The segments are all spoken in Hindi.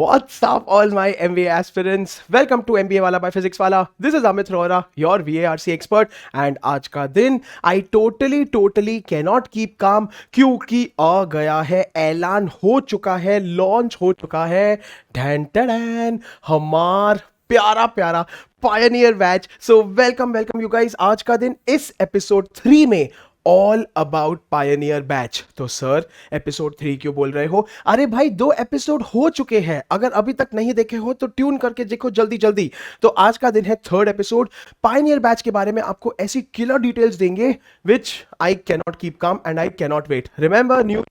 What's up, all my MBA aspirants? Welcome to MBA Wala by Physics Wala. This is Amit Rohra, your VARC expert. And आज का दिन I totally cannot keep calm क्योंकि आ गया है, ऐलान हो चुका है, लॉन्च हो चुका है, ढन ढन हमार प्यारा प्यारा Pioneer batch. So welcome you guys. आज का दिन इस एपिसोड 3 में ऑल अबाउट पायनियर बैच. तो सर एपिसोड 3 क्यों बोल रहे हो? अरे भाई 2 एपिसोड हो चुके हैं. अगर अभी तक नहीं देखे हो तो ट्यून करके देखो जल्दी. तो आज का दिन है 3rd एपिसोड. पायनियर बैच के बारे में आपको ऐसी किलर डिटेल्स देंगे which I cannot keep calm and I cannot wait. Remember new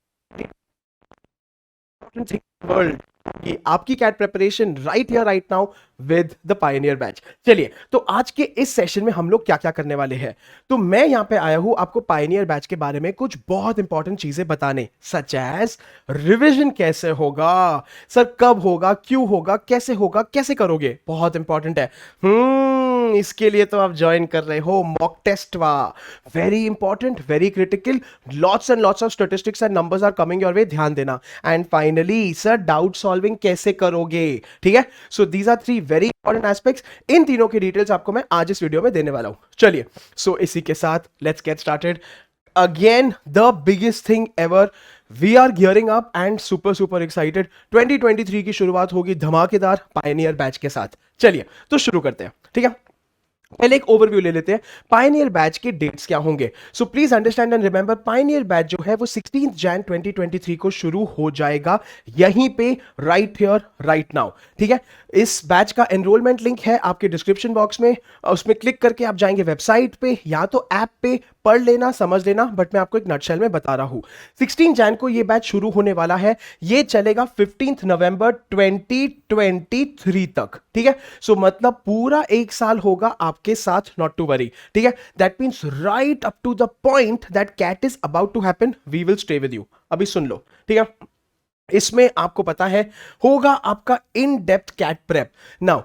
world कि आपकी CAT preparation right here right now with the pioneer batch. चलिए, तो आज के इस सेशन में हम लोग क्या क्या करने वाले हैं. तो मैं यहां पे आया हूं आपको पायनियर बैच के बारे में कुछ बहुत इंपॉर्टेंट चीजें बताने, सच एज रिविजन कैसे होगा, सर कब होगा, क्यों होगा, कैसे होगा, कैसे करोगे, बहुत इंपॉर्टेंट है. इसके लिए तो आप ज्वाइन कर रहे हो मॉक टेस्ट. वाह, very important, very critical. Lots and lots of statistics and numbers are coming your way, ध्यान देना. And finally sir doubt solving कैसे करोगे. ठीक है, so these are 3 very important aspects. इन तीनों की डिटेल्स आपको मैं आज इस वीडियो में देने वाला हूं. चलिए, सो इसी के साथ let's get started. Again the biggest thing ever, we are gearing up and super excited. 2023 की शुरुआत होगी धमाकेदार पायनियर बैच के साथ. चलिए, तो शुरू करते हैं. ठीक है, पहले एक ओवरव्यू ले लेते हैं. पायनियर बैच के डेट्स क्या होंगे. सो please understand and remember, Pioneer batch जो है वो 16 जैन 2023 को शुरू हो जाएगा, यहीं पे राइट हियर राइट नाउ. ठीक है, इस बैच का एनरोलमेंट लिंक है आपके डिस्क्रिप्शन बॉक्स में. उसमें क्लिक करके आप जाएंगे वेबसाइट पे या तो ऐप पे, पढ़ लेना, समझ लेना, बट मैं आपको एक नटशेल में बता रहा हूं. 16 जैन को ये बैच शुरू होने वाला है. ये चलेगा 15 नवंबर 2023 तक. ठीक है, सो मतलब पूरा एक साल होगा आपके साथ, नॉट टू वरी. ठीक है, that means right up to the point that CAT is about to happen, we will stay with you. अभी सुन लो. ठीक है, इसमें आपको पता है होगा आपका in depth CAT prep. Now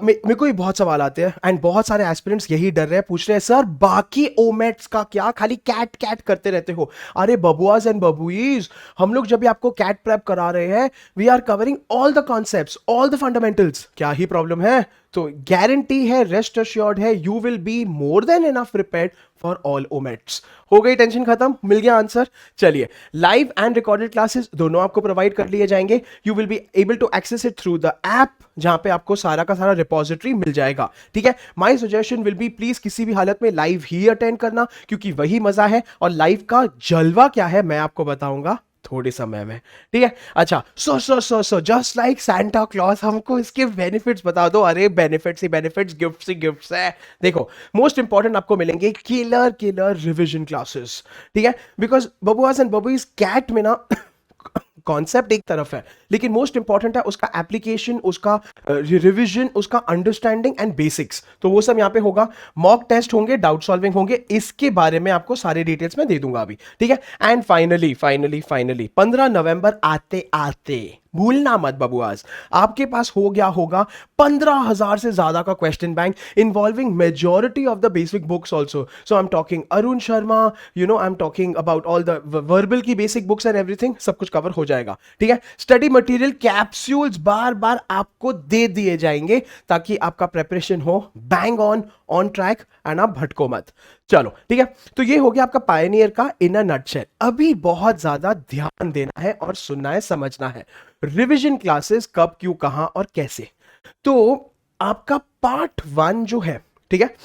मेरे को ये बहुत सवाल आते हैं एंड बहुत सारे एस्पिरेंट्स यही डर रहे हैं, पूछ रहे हैं सर बाकी ओमेट्स का क्या, खाली कैट करते रहते हो. अरे बबुआज एंड बबुईज, हम लोग जब भी आपको कैट प्रेप करा रहे हैं, we are covering all the concepts, all the fundamentals. क्या ही प्रॉब्लम है? तो गारंटी है, रेस्ट अश्योर्ड है, you will be more than enough prepared for all OMETs. हो गई टेंशन खत्म, मिल गया आंसर. चलिए, लाइव एंड रिकॉर्डेड क्लासेस दोनों आपको प्रोवाइड कर लिए जाएंगे. You will be able to access it through the app, जहां पे आपको सारा का सारा रिपोजिटरी मिल जाएगा. ठीक है, my suggestion will be please किसी भी हालत में लाइव ही अटेंड करना, क्योंकि वही मजा है. और लाइव का जलवा क्या है मैं आपको बताऊंगा थोड़े समय में. ठीक है, अच्छा, so just like Santa clause, हमको इसके बेनिफिट्स बता दो. अरे बेनिफिट्स ही बेनिफिट्स, गिफ्ट्स ही गिफ्ट्स है. देखो, मोस्ट इंपॉर्टेंट आपको मिलेंगे किलर रिविजन क्लासेस. ठीक है, बिकॉज बबुआस एंड बबुईज कैट में ना कॉन्सेप्ट एक तरफ है, लेकिन मोस्ट इंपॉर्टेंट है उसका एप्लीकेशन, उसका रिविजन, उसका अंडरस्टैंडिंग एंड बेसिक्स. तो वो सब यहां पे होगा. मॉक टेस्ट होंगे, डाउट सॉल्विंग होंगे, इसके बारे में आपको सारे डिटेल्स में दे दूंगा अभी. ठीक है, एंड फाइनली 15 नवंबर आते आते भूलना मत बबुआज, आपके पास हो गया होगा 15,000 से ज्यादा का question bank involving majority of the basic books also. So I am talking Arun Sharma, you know, I am talking about all the verbal की बेसिक बुक्स एंड एवरीथिंग, सब कुछ कवर हो जाएगा. ठीक है, स्टडी मटेरियल कैप्सूल्स बार आपको दे दिए जाएंगे ताकि आपका प्रेपरेशन हो बैंग ऑन ट्रैक एंड आप भटको मत. चलो, ठीक है, तो ये हो गया आपका पायनियर का इन अ नटशेल. अभी बहुत ज्यादा ध्यान देना है और सुनना है, समझना है. रिवीजन क्लासेस कब, क्यों, कहां और कैसे. तो आपका पार्ट 1 जो है, ठीक है,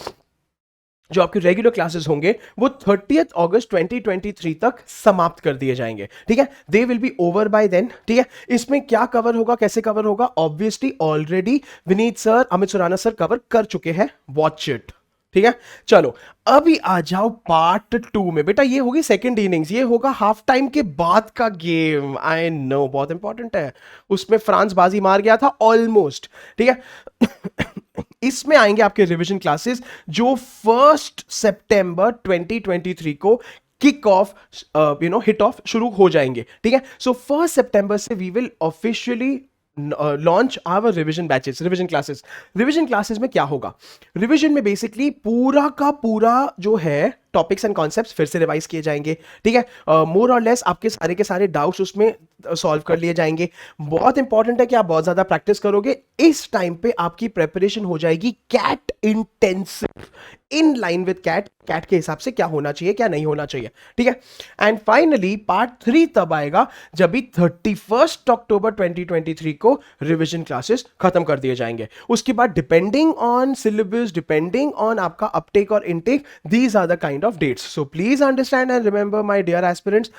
जो आपके रेगुलर क्लासेस होंगे वो 30 अगस्त 2023 तक समाप्त कर दिए जाएंगे. ठीक है, they will be over by then. ठीक है, इसमें क्या कवर होगा, कैसे कवर होगा, obviously already Vineet sir, Amit Surana sir cover कर चुके हैं. Watch it. ठीक है, चलो अभी आ जाओ पार्ट 2 में. बेटा ये होगी सेकंड इनिंग्स, ये होगा हाफ टाइम के बाद का गेम. आई नो बहुत इंपॉर्टेंट है, उसमें फ्रांस बाजी मार गया था ऑलमोस्ट. ठीक है, इसमें आएंगे आपके रिवीजन क्लासेस जो 1 सितंबर 2023 को किक ऑफ, हिट ऑफ शुरू हो जाएंगे. ठीक है, सो 1 सितंबर से we will officially launch our revision batches, revision classes. Revision classes में क्या होगा, रिवीजन में बेसिकली पूरा का पूरा जो है टॉपिक्स एंड कॉन्सेप्ट्स फिर से रिवाइज किए जाएंगे, ठीक है। मोर और लेस आपके सारे के सारे डाउट्स उसमें सॉल्व कर लिए जाएंगे। बहुत इंपॉर्टेंट है कि आप बहुत ज्यादा प्रैक्टिस करोगे, इस टाइम पे आपकी प्रेपरेशन हो जाएगी CAT intensive, in line with CAT, CAT के हिसाब से क्या होना चाहिए क्या नहीं होना चाहिए, ठीक है। एंड फाइनली पार्ट 3 तब आएगा जब भी 31 अक्टूबर 2023 को रिवीजन क्लासेस खत्म कर दिए जाएंगे। उसके बाद depending on syllabus, depending on आपका अपटेक और intake, these are the kind of dates. So please understand and remember my dear aspirants,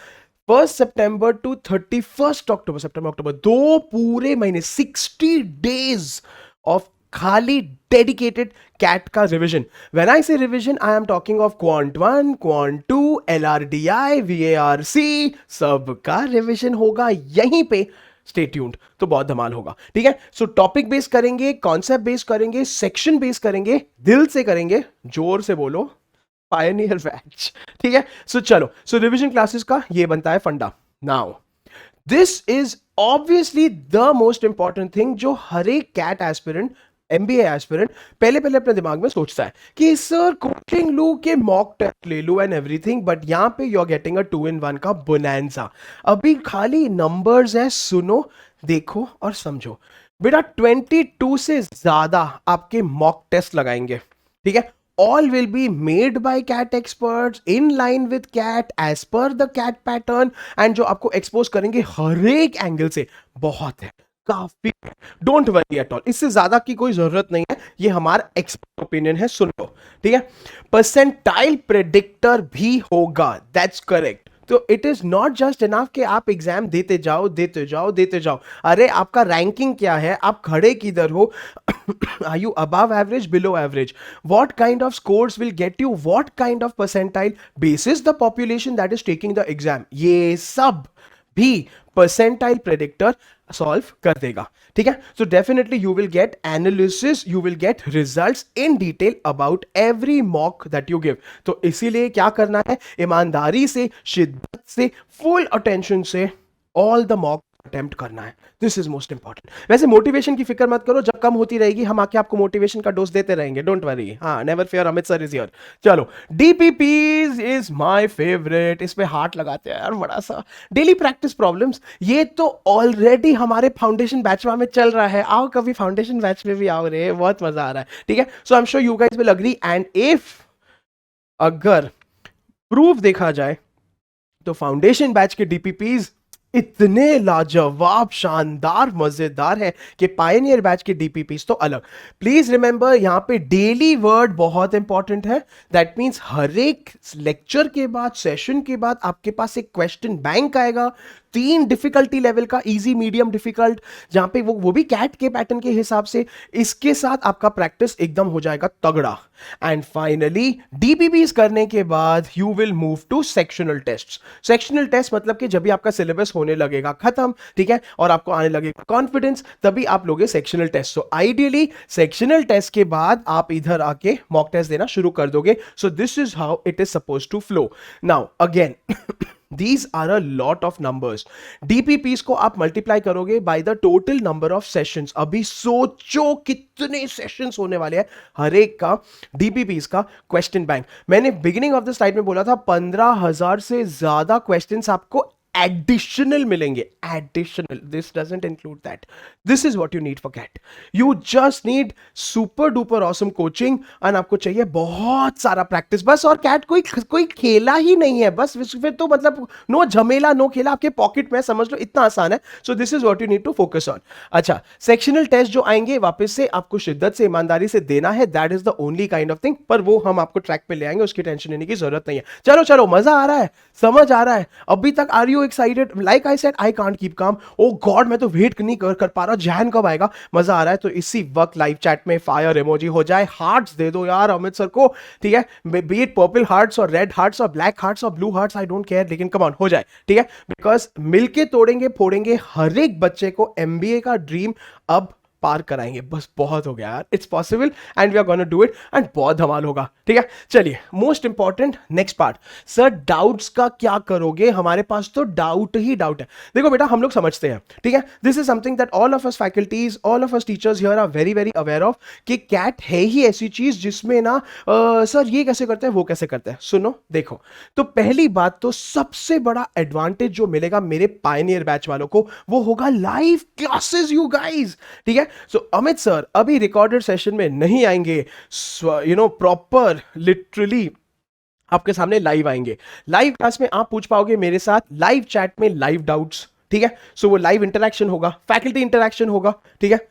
1 सितंबर टू 31 अक्टूबर, सितंबर अक्टूबर 2 पूरे महीने, 60 डेज ऑफ खाली डेडिकेटेड कैट का revision. When I say revision I am talking of quant 1, quant 2, LRDI, VARC, सबका रिवीजन होगा यहीं पे। स्टे ट्यून्ड, तो बहुत धमाल होगा, ठीक है। सो टॉपिक बेस करेंगे, कॉन्सेप्ट बेस करेंगे, सेक्शन बेस करेंगे, दिल से करेंगे, जोर से बोलो पायनियर बैच, ठीक है। सो चलो, सो रिवीजन क्लासेस का ये बनता है फंडा। Now this is obviously the most important thing जो हर एक कैट एस्पिरेंट, MBA एस्पिरेंट पहले पहले अपने दिमाग में सोचता है कि सर कोचिंग लू के मॉक टेस्ट ले लू एंड एवरीथिंग, बट यहां पे you are getting a 2-in-1 का बोनांजा। अभी खाली नंबर्स है, सुनो देखो और समझो। बेटा 22 से ज्यादा आपके मॉक टेस्ट लगाएंगे, ठीक है। All will be made by CAT experts in line with CAT as per the CAT pattern, and जो आपको एक्सपोज करेंगे हर एक एंगल से, बहुत है, काफी, डोंट वरी एट ऑल, इससे ज्यादा की कोई जरूरत नहीं है, ये हमारा एक्सपर्ट ओपिनियन है, सुन लो, ठीक है। परसेंटाइल प्रेडिक्टर भी होगा, दैट्स करेक्ट। तो it is not just enough कि आप एग्जाम देते जाओ देते जाओ देते जाओ, अरे आपका रैंकिंग क्या है, आप खड़े किधर हो, are you above average, below average, what kind of scores will get you, what kind of percentile basis the population that is taking the exam, ये सब भी परसेंटाइल प्रेडिक्टर सॉल्व कर देगा, ठीक है। So definitely you will gait analysis, you will get results in detail about every mock that you give. तो इसीलिए क्या करना है, ईमानदारी से, शिद्दत से, फुल अटेंशन से ऑल द मॉक अटेम्प्ट करना है, दिस इज मोस्ट इंपॉर्टेंट। वैसे मोटिवेशन की फिक्र मत करो, जब कम होती रहेगी हम आके आपको मोटिवेशन का डोज देते रहेंगे, डोंट वरी, हाँ, never fear, Amit sir is here. चलो, DPPs इज माय फेवरेट, इस पे हार्ट लगाते हैं यार बड़ा सा। डेली प्रैक्टिस प्रॉब्लम्स, ये तो ऑलरेडी हमारे फाउंडेशन बैच में चल रहा है, आओ कभी फाउंडेशन बैच में भी आओ रे, बहुत मजा आ रहा है, ठीक है। So I am sure you guys will agree, and if अगर प्रूफ देखा जाए तो फाउंडेशन बैच के DPPs इतने लाजवाब, शानदार, मजेदार है कि पायनियर बैच के DPPs तो अलग। प्लीज रिमेंबर, यहां पे डेली वर्ड बहुत इंपॉर्टेंट है, दैट मींस हर एक लेक्चर के बाद, सेशन के बाद आपके पास एक क्वेश्चन बैंक आएगा, 3 डिफिकल्टी लेवल का, इजी, मीडियम, डिफिकल्ट, जहां पे वो भी कैट के पैटर्न के हिसाब से। इसके साथ आपका प्रैक्टिस एकदम हो जाएगा तगड़ा। एंड फाइनली DPPs करने के बाद you will move to sectional test. Sectional test मतलब कि जब भी आपका सिलेबस होने लगेगा खत्म, ठीक है, और आपको आने लगेगा कॉन्फिडेंस, तभी आप लोगे sectional test. So ideally sectional test के बाद आप इधर आके मॉक टेस्ट देना शुरू कर दोगे। So this is how it is suppose to flow. Now again These are a lot of numbers. DPPs को आप मल्टीप्लाई करोगे by the total number of sessions. अभी सोचो कितने सेशंस होने वाले हैं हर एक का DPPs का क्वेश्चन बैंक। मैंने बिगिनिंग ऑफ द स्लाइड में बोला था 15,000 से ज्यादा क्वेश्चंस आपको एडिशनल मिलेंगे, additional, this doesn't include that. This is what you need for CAT, you just need super duper awesome coaching, and आपको चाहिए बहुत सारा प्रैक्टिस बस। और कैट कोई खेला ही नहीं है बस, फिर तो मतलब नो झमेला, नो खेला, आपके पॉकेट में, समझ लो, इतना आसान है। So this is what you need to focus on. अच्छा, सेक्शनल टेस्ट जो आएंगे वापस से आपको शिद्दत से, ईमानदारी से देना है, that is the only kind of thing, पर वो हम आपको ट्रैक पे ले आएंगे, उसकी टेंशन लेने की जरूरत नहीं है। चलो चलो, मजा आ रहा है, समझ आ रहा है अभी तक? Are you excited? Like I said, I can't keep calm. Oh God, मैं तो वेट नहीं कर पा रहा, जैन कब आएगा, मजा आ रहा है। तो इसी वक्त लाइव चैट में फायर इमोजी हो जाए, हार्ट्स दे दो यार अमित सर को, ठीक है, बी इट पर्पल हार्ट्स और रेड हार्ट्स और ब्लैक हार्ट्स और blue hearts, I don't care, लेकिन कम ऑन हो जाए, ठीक है, बिकॉज मिलके तोड़ेंगे फोड़ेंगे हर एक बच्चे को MBA का ड्रीम अब पार कराएंगे, बस बहुत हो गया यार, it's possible and we are gonna do it and बहुत धमाल होगा, ठीक है। चलिए most important next part, sir doubts का क्या करोगे, हमारे पास तो डाउट ही डाउट है। देखो बेटा हम लोग समझते हैं, ठीक है, this is something that all of us faculties, all of us teachers here are very very aware of कि कैट है ही ऐसी चीज जिसमें ना सर ये कैसे करते हैं वो कैसे करते हैं। सुनो देखो, तो पहली बात तो सबसे बड़ा एडवांटेज जो मिलेगा मेरे पायनियर बैच वालों को वो होगा लाइव क्लासेस यू गाइस, ठीक है। सो अमित सर अभी रिकॉर्डेड सेशन में नहीं आएंगे, प्रॉपर लिटरली आपके सामने लाइव आएंगे। लाइव क्लास में आप पूछ पाओगे मेरे साथ, लाइव चैट में लाइव डाउट्स, ठीक है। सो वो लाइव इंटरेक्शन होगा, फैकल्टी इंटरेक्शन होगा, ठीक है।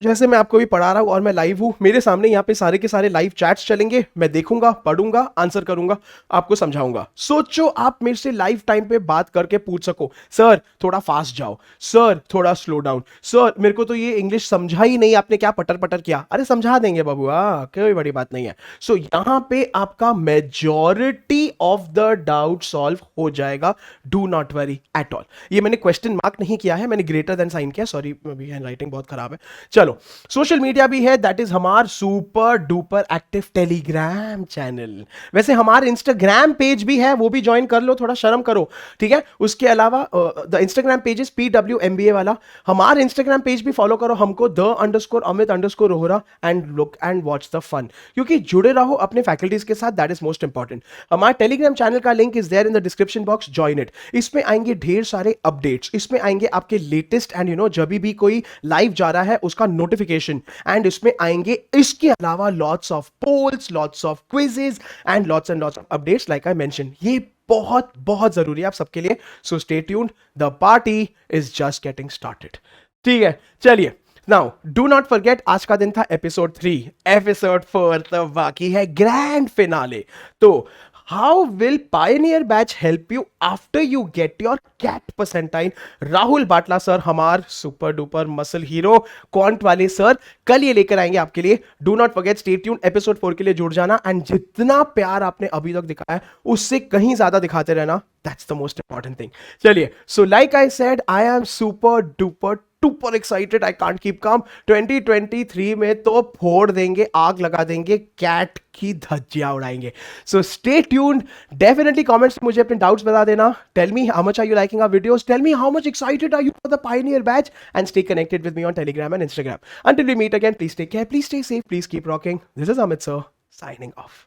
जैसे मैं आपको भी पढ़ा रहा हूं और मैं लाइव हूं, मेरे सामने यहाँ पे सारे के सारे लाइव चैट्स चलेंगे, मैं देखूंगा, पढ़ूंगा, आंसर करूंगा, आपको समझाऊंगा। सोचो आप मेरे से लाइव टाइम पे बात करके पूछ सको, सर थोड़ा फास्ट जाओ, सर थोड़ा स्लो डाउन, सर मेरे को तो ये इंग्लिश समझा ही नहीं, आपने क्या पटर पटर किया, अरे समझा देंगे बबुआ, कोई बड़ी बात नहीं है। सो यहाँ पे आपका majority of the doubt solve हो जाएगा, do not worry at all. ये मैंने क्वेश्चन मार्क नहीं किया है, मैंने ग्रेटर देन साइन किया, सॉरी अभी हैंड राइटिंग बहुत खराब है। चलो सोशल मीडिया भी है, दैट इज हमार super duper active Telegram channel. वैसे हमारे इंस्टाग्राम पेज भी है, वो भी ज्वाइन कर लो, थोड़ा शर्म करो, ठीक है। उसके अलावा the Instagram page is PWMBA वाला, हमारे इंस्टाग्राम पेज भी फॉलो करो हमको, _Amit_Rohra and look and watch the fun, क्योंकि जुड़े रहो अपने फैकल्टीज के साथ, दैट इज मोस्ट इंपॉर्टेंट। हमारे टेलीग्राम चैनल का link is there in the description box, join it. इसमें आएंगे ढेर सारे अपडेट्स, इसमें आएंगे आपके लेटेस्ट एंड जब भी कोई लाइव जा रहा है उसका नोटिफिकेशन, एंड इसमें आएंगे इसके अलावा lots of polls, lots of quizzes and lots of updates like I mention. ये बहुत बहुत जरूरी है आप सबके लिए, so stay tuned, the party is just getting started, ठीक है। चलिए नाउ डू नॉट फॉरगेट, आज का दिन था एपिसोड 3, एपिसोड 4 तो बाकी है ग्रैंड फिनाले। तो how will pioneer batch help you after you get your CAT percentile? Rahul Batla sir, हमार super duper muscle hero quant वाले सर, कल ये लेकर आएंगे आपके लिए। Do not forget, stay tuned, episode 4 के लिए जुड़ जाना, एंड जितना प्यार आपने अभी तक दिखाया है उससे कहीं ज्यादा दिखाते रहना, that's the most important thing. चलिए, so like I said, I am super duper super excited, I can't keep calm. 2023 में तो फोड़ देंगे, आग लगा देंगे, कैट की धज्जियां उड़ाएंगे। So stay tuned, definitely comments में मुझे अपने डाउट्स बता देना। Tell me how much are you liking our videos, tell me how much excited are you for the pioneer batch, and stay connected with me on Telegram and Instagram. Until we meet again, please take care, please stay safe, please keep rocking. This is Amit sir signing off.